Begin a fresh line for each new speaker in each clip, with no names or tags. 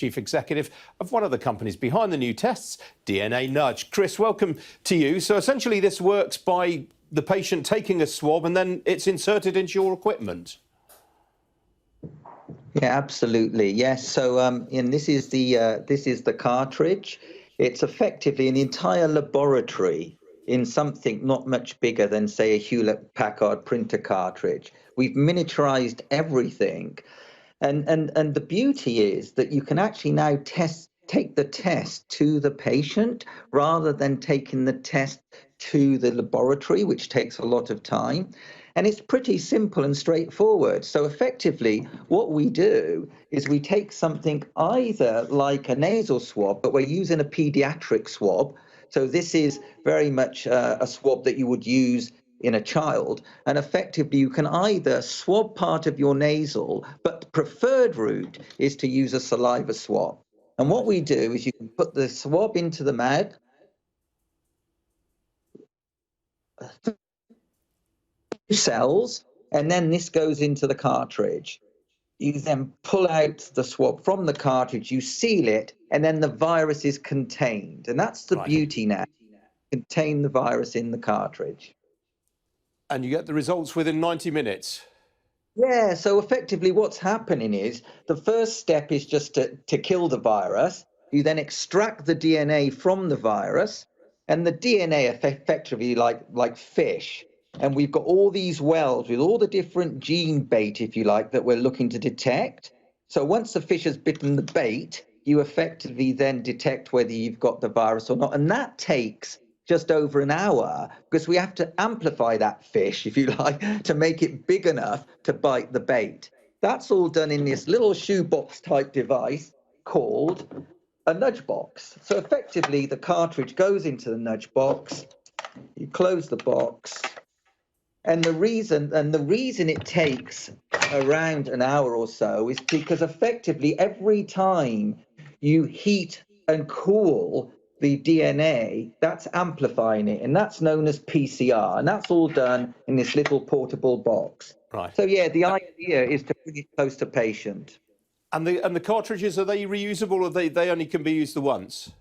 Chief Executive of one of the companies behind the new tests, DNA Nudge. Chris, welcome to you. So essentially this works by the patient taking a swab and then it's inserted into your equipment.
Yeah, absolutely. Yes. So, and this is the cartridge. It's effectively an entire laboratory in something not much bigger than, say, a Hewlett-Packard printer cartridge. We've miniaturized everything, and the beauty is that you can actually now take the test to the patient rather than taking the test to the laboratory, which takes a lot of time. And it's pretty simple and straightforward. So effectively, what we do is we take something either like a nasal swab, but we're using a pediatric swab. So this is very much a swab that you would use in a child. And effectively, you can either swab part of your nasal, but the preferred route is to use a saliva swab. And what we do is you can put the swab into the mouth, cells, and then this goes into the cartridge. You then pull out the swab from the cartridge, you seal it, and then the virus is contained. And that's the beauty now. Contain the virus in the cartridge.
And you get the results within 90 minutes.
Yeah, so effectively what's happening is the first step is just to kill the virus. You then extract the DNA from the virus, and the DNA effectively like fish. And we've got all these wells with all the different gene bait, if you like, that we're looking to detect. So once the fish has bitten the bait, you effectively then detect whether you've got the virus or not. And that takes just over an hour because we have to amplify that fish, if you like, to make it big enough to bite the bait. That's all done in this little shoebox type device called a nudge box. So effectively, the cartridge goes into the nudge box. You close the box. And the reason it takes around an hour or so is because effectively every time you heat and cool the DNA, that's amplifying it, and that's known as PCR, and that's all done in this little portable box.
Right.
So yeah, the idea is to bring it close to patient.
And the cartridges, are they reusable, or they only can be used the once?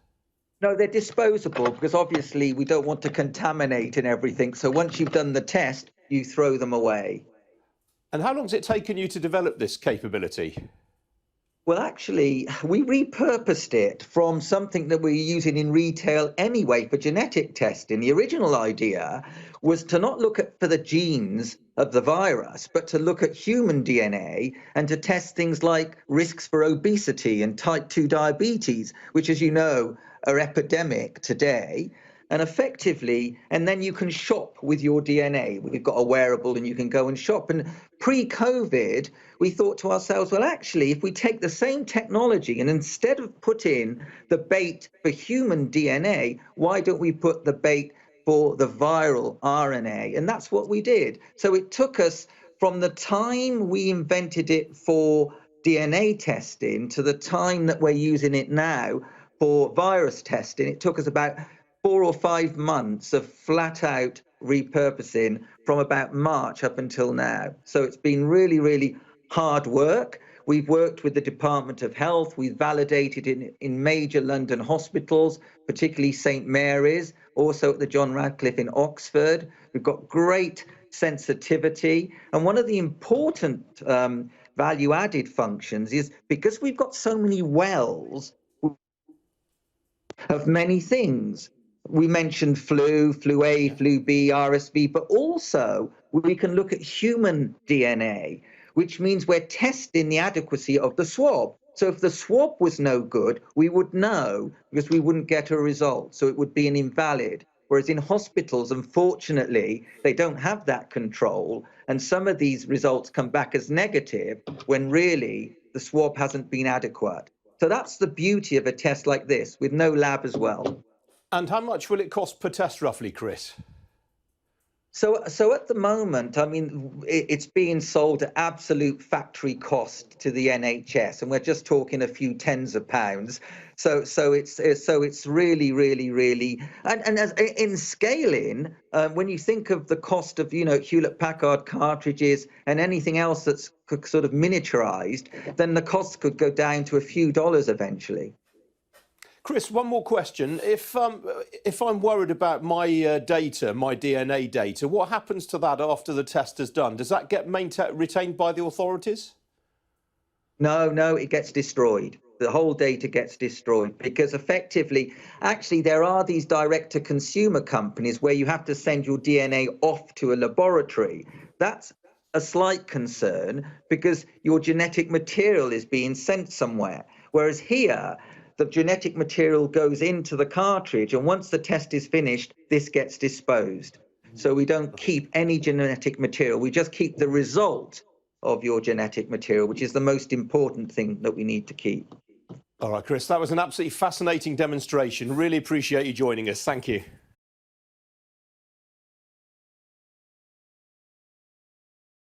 No, they're disposable because obviously we don't want to contaminate and everything. So once you've done the test, you throw them away.
And how long has it taken you to develop this capability?
Well, actually, we repurposed it from something that we were using in retail anyway for genetic testing. The original idea was to not look for the genes of the virus, but to look at human DNA and to test things like risks for obesity and type 2 diabetes, which, as you know, are epidemic today. And effectively, and then you can shop with your DNA. We've got a wearable and you can go and shop. And pre-COVID, we thought to ourselves, well, actually, if we take the same technology and instead of put in the bait for human DNA, why don't we put the bait for the viral RNA? And that's what we did. So it took us from the time we invented it for DNA testing to the time that we're using it now for virus testing. It took us about 4 or 5 months of flat out repurposing from about March up until now. So it's been really, really hard work. We've worked with the Department of Health. We've validated it in major London hospitals, particularly St. Mary's, also at the John Radcliffe in Oxford. We've got great sensitivity. And one of the important value added functions is because we've got so many wells of many things. We mentioned flu A, flu B, RSV, but also we can look at human DNA, which means we're testing the adequacy of the swab. So if the swab was no good, we would know because we wouldn't get a result. So it would be an invalid. Whereas in hospitals, unfortunately, they don't have that control. And some of these results come back as negative when really the swab hasn't been adequate. So that's the beauty of a test like this with no lab as well.
And how much will it cost per test roughly, Chris?
So at the moment, I mean, it's being sold at absolute factory cost to the NHS, and we're just talking a few tens of pounds. So it's really, really, really, and as in scaling, when you think of the cost of Hewlett Packard cartridges and anything else that's sort of miniaturized, then the cost could go down to a few dollars eventually.
Chris, one more question. If I'm worried about my data, my DNA data, what happens to that after the test is done? Does that get retained by the authorities?
No, it gets destroyed. The whole data gets destroyed because effectively, actually, there are these direct to consumer companies where you have to send your DNA off to a laboratory. That's a slight concern because your genetic material is being sent somewhere. Whereas here, the genetic material goes into the cartridge, and once the test is finished, this gets disposed. So we don't keep any genetic material. We just keep the result of your genetic material, which is the most important thing that we need to keep.
All right, Chris, that was an absolutely fascinating demonstration. Really appreciate you joining us. Thank you.